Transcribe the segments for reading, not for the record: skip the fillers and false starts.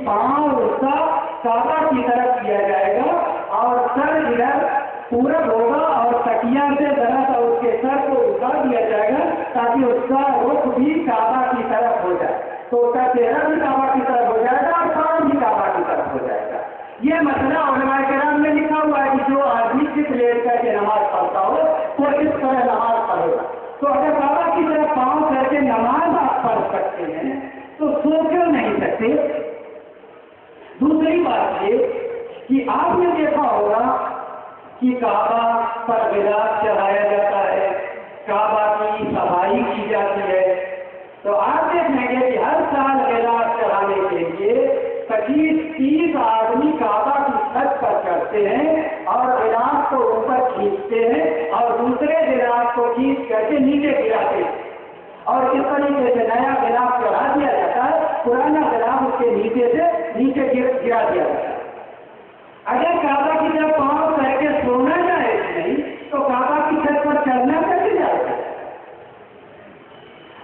पांव उसका काबा की तरफ किया जाएगा और सर इधर पूरब होगा और तकिया से जरा सा उसके सर को उठा दिया जाएगा ताकि उसका रुख भी काबा की तरफ हो जाए, तो उसका चेहरा भी काबा की तरफ हो जाएगा और पांव भी काबा की तरफ हो जाएगा। ये मसला उलमाए किराम में लिखा हुआ है कि जो आदमी चित लेट करके नमाज पढ़ता हो वो इस तरह नमाज पढ़ेगा। तो अगर काबा की तरफ पांव करके नमाज आप पढ़ सकते हैं तो सो क्यों नहीं सकते? दूसरी बात ये कि आपने देखा होगा कि काबा पर गिलास चढ़ाया जाता है, काबा की सफाई की जाती है, तो आप देखेंगे कि हर साल गिलास चढ़ाने के लिए 25-30 आदमी काबा की छत पर चढ़ते हैं और गिलास को ऊपर खींचते हैं और दूसरे गिलास को खींच करके नीचे गिराते हैं और इस तरीके से नया गिलास चढ़ा दिया जाता है, पुराना गिलास उसके नीचे से नीचे गिरा दिया जाता है। अगर काबा की तरफ पांव करके सोना जाए नहीं तो काबा की छत पर चढ़ना कैसे जाएगा?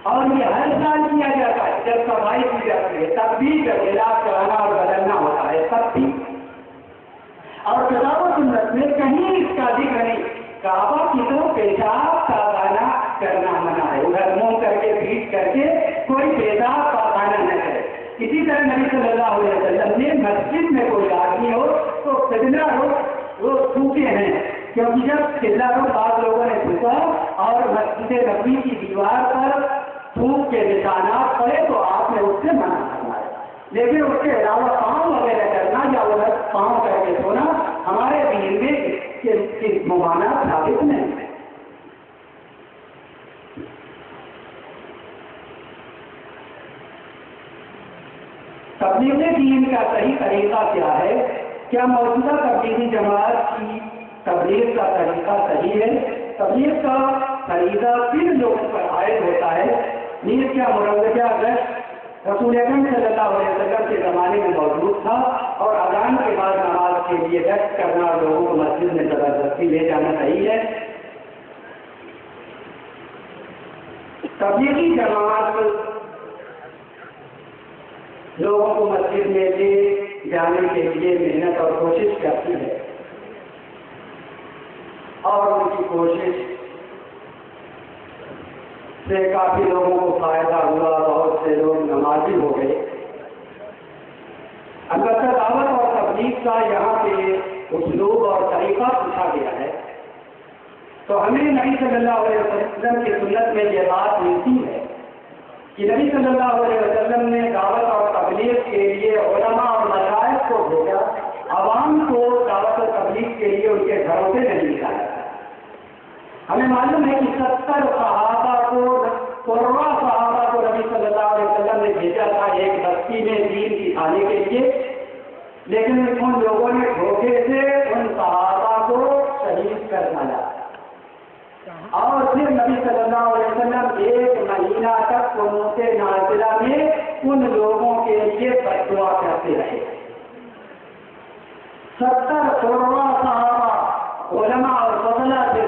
और ये हर साल किया जाता है जब सफाई की जाती है, तब भी जब गिलास चढ़ाना और बदलना होता है तब भी। और किताब व सुन्नत में कहीं इसका जिक्र नहीं, काबा की तरफ पेशाब पाखाना करना मना है, उधर मुंह करके पीट करके कोई पेशाब पाखाना न करे। इसी तरह नबी सल्लल्लाहु अलैहि वसल्लम ने मस्जिद में कोई आदमी हो तो किबला रुख वो थूके हैं, क्योंकि जब किबला रुख बाद लोगों ने थूका और मस्जिद नबी की दीवार पर थूक के निशानात पड़े तो आपने उससे मना फरमाया। लेकिन उसके अलावा पाँव वगैरह करना या उधर पाँव करके सोना हमारे दीन में इसकी मुमानत साबित नहीं है। तबलीग दीन का सही तरीका क्या है? क्या मौजूदा तबलीगी जमात की तबलीग का तरीका सही है? तबलीग का तरीका किन लोगों पर आयद होता है? नीर क्या मुरव्वजा गश्त रसूल अकरम सल्लल्लाहु अलैहि वसल्लम के ज़माने में मौजूद था और अज़ान के बाद नमाज के लिए गश्त करना और लोगों को मस्जिद में ज़बरदस्ती ले जाना सही है? तबलीगी जमात लोगों को मस्जिद में ले जाने के लिए मेहनत और कोशिश करती है और उनकी कोशिश से काफी लोगों को फायदा हुआ, बहुत से लोग नमाजी हो गए। अलबत्ता दावत और तबलीग का यहाँ पे उस्लूब और तरीका पूछा गया है तो हमें नबी सल्लल्लाहु अलैहि वसल्लम की सुन्नत में यह बात मिलती है कि नबी सल्लल्लाहु अलैहि वसल्लम ने दावत और तबलीग के लिए उलमा और मशाइख को भेजा, आवाम को दावत और तबलीग के लिए उनके घरों से नहीं निकाला। हमें मालूम है कि 70 सहाबा को कुर्रा सहाबा को नबी सल्लल्लाहु अलैहि वसल्लम ने भेजा था एक बस्ती में दीन सिखाने के लिए, लेकिन उन लोगों ने धोखे से उन सहाबा को शहीद कर डाला और फिर नबी सल्लल्लाहु अलैहि वसल्लम 1 महीना तक कुनूत नाज़िला में उन लोगों के लिए बद्दुआ करते रहे। 70 कुर्रा सहाबा उलमा और फज़ला से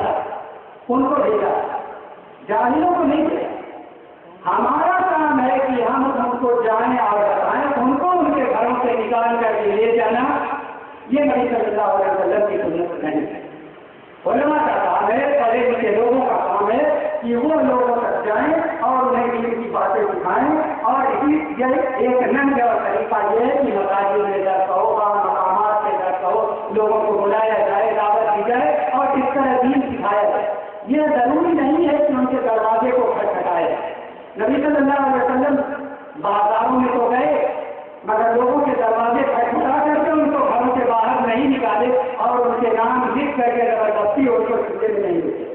उनको भेजा, जाहिलों को नहीं भेजा। हमारा काम है कि हम उनको जाने और बताएं, उनको उनके घरों से निकाल करके ले जाना, ये नबी सल्लल्लाहु अलैहि वसल्लम की सुन्नत नहीं है। उलमा का काम है, पढ़े लिखे लोगों का काम है कि वो लोगों तक जाएं और उन्हें दीन की बातें सिखाएं। और इसी एक नंग और तरीका ये है कि मसाजिद में दर्स हो, मकामात से दर्स हो, लोगों को बुलाया जाए, दावत दी जाए और इस तरह दीन सिखाया जाए। ये जरूरी नहीं है कि उनके दरवाजे को खटखटाए। नबी सल्लल्लाहु अलैहि वसल्लम बाजारों में तो गए मगर लोगों के दरवाजे खटखटा करके उनको घरों के बाहर नहीं निकाले और उनके नाम लिख करके जबरदस्ती उनको सीधे में नहीं देते।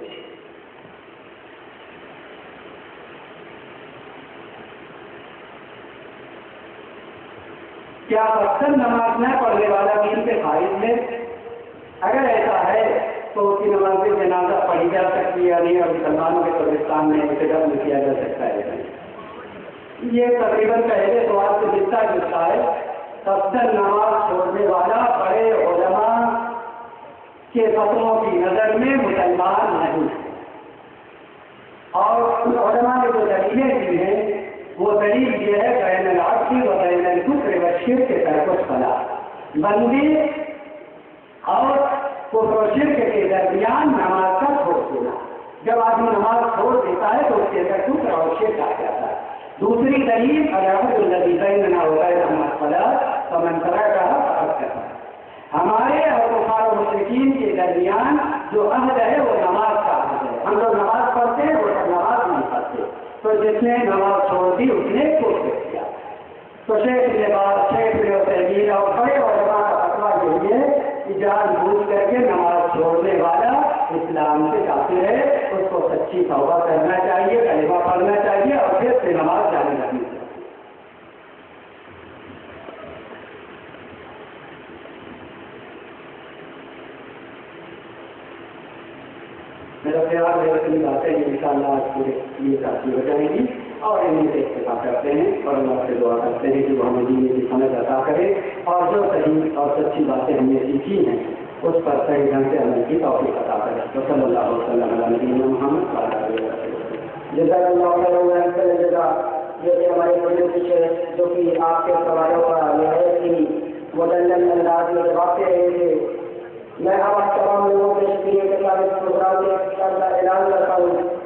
क्या अक्सर नमाज न पढ़ने वाला दीन के खारिज में? अगर ऐसा है तो उसकी नमाज जनाजा पढ़ी जा सकती है नहीं और मुसलमानों के कब्रिस्तान में उसे दफन किया जा सकता है। ये तकरीबन पहले सवाल से जितना जुड़ता है, अक्सर नमाज छोड़ने वाला बड़े उलमा के फतवों की नजर में मुसलमान नहीं है और उन उलमा ने जो दलीलें दी हैं वो दलील ये है बैन अल-अब्द व बैन अल-कुफ्र व शिर्क के الصلاۃ، بندے اور کفر و شرک کے درمیان نماز کا چھوڑ دینا۔ جب آدمی نماز چھوڑ دیتا ہے تو اس کے اندر کفر اور شرک آ جاتا ہے۔ دوسری دلیل العہد الذی بیننا وبین الصلاۃ فمن ترکها فقد کفر، ہمارے اور کفار و مشرکین کے درمیان جو عہد ہے وہ نماز کا عہد ہے۔ ہم لوگ نماز پڑھتے ہیں، وہ سب نماز نہیں پڑھتے، تو جس نے نماز چھوڑ دی اس نے کفر کیا۔ تو شیخ ابن عثیمین اور بڑے علماء کا فتویٰ یہی ہے کہ جان بوجھ کر کے نماز چھوڑنے والا اسلام سے کافر ہے، اس کو سچی توبہ کرنا چاہیے، کلمہ پڑھنا چاہیے اور پھر سے نماز جاری رکھنی چاہیے۔ میرا خیال ہے اتنی باتیں ان شاء اللہ آج پورے یہ کافی ہو جائیں گی، اور انہیں سے اتفاق کرتے ہیں اور اللہ سے دعا کرتے ہیں کہ وہ ہمیں دین کی سمجھ عطا کرے اور جو صحیح اور سچی باتیں ہم نے سیکھی ہیں اس پر صحیح ڈھنگ سے عمل کی توفیق عطا کرے۔ صلی اللہ علیہ وسلم علی نبینا محمد وعلی آلہ وصحبہ۔ جزاک اللہ خیر جزا۔ یہ تھے ہمارے بڑے پیچھے جو کہ آپ کے سوالوں کا نہایت ہی مدلل انداز میں جواب دے رہے تھے۔ میں اب آپ تمام لوگوں کے شکریہ کے ساتھ اس پروگرام کے اختتام کا اعلان کرتا ہوں۔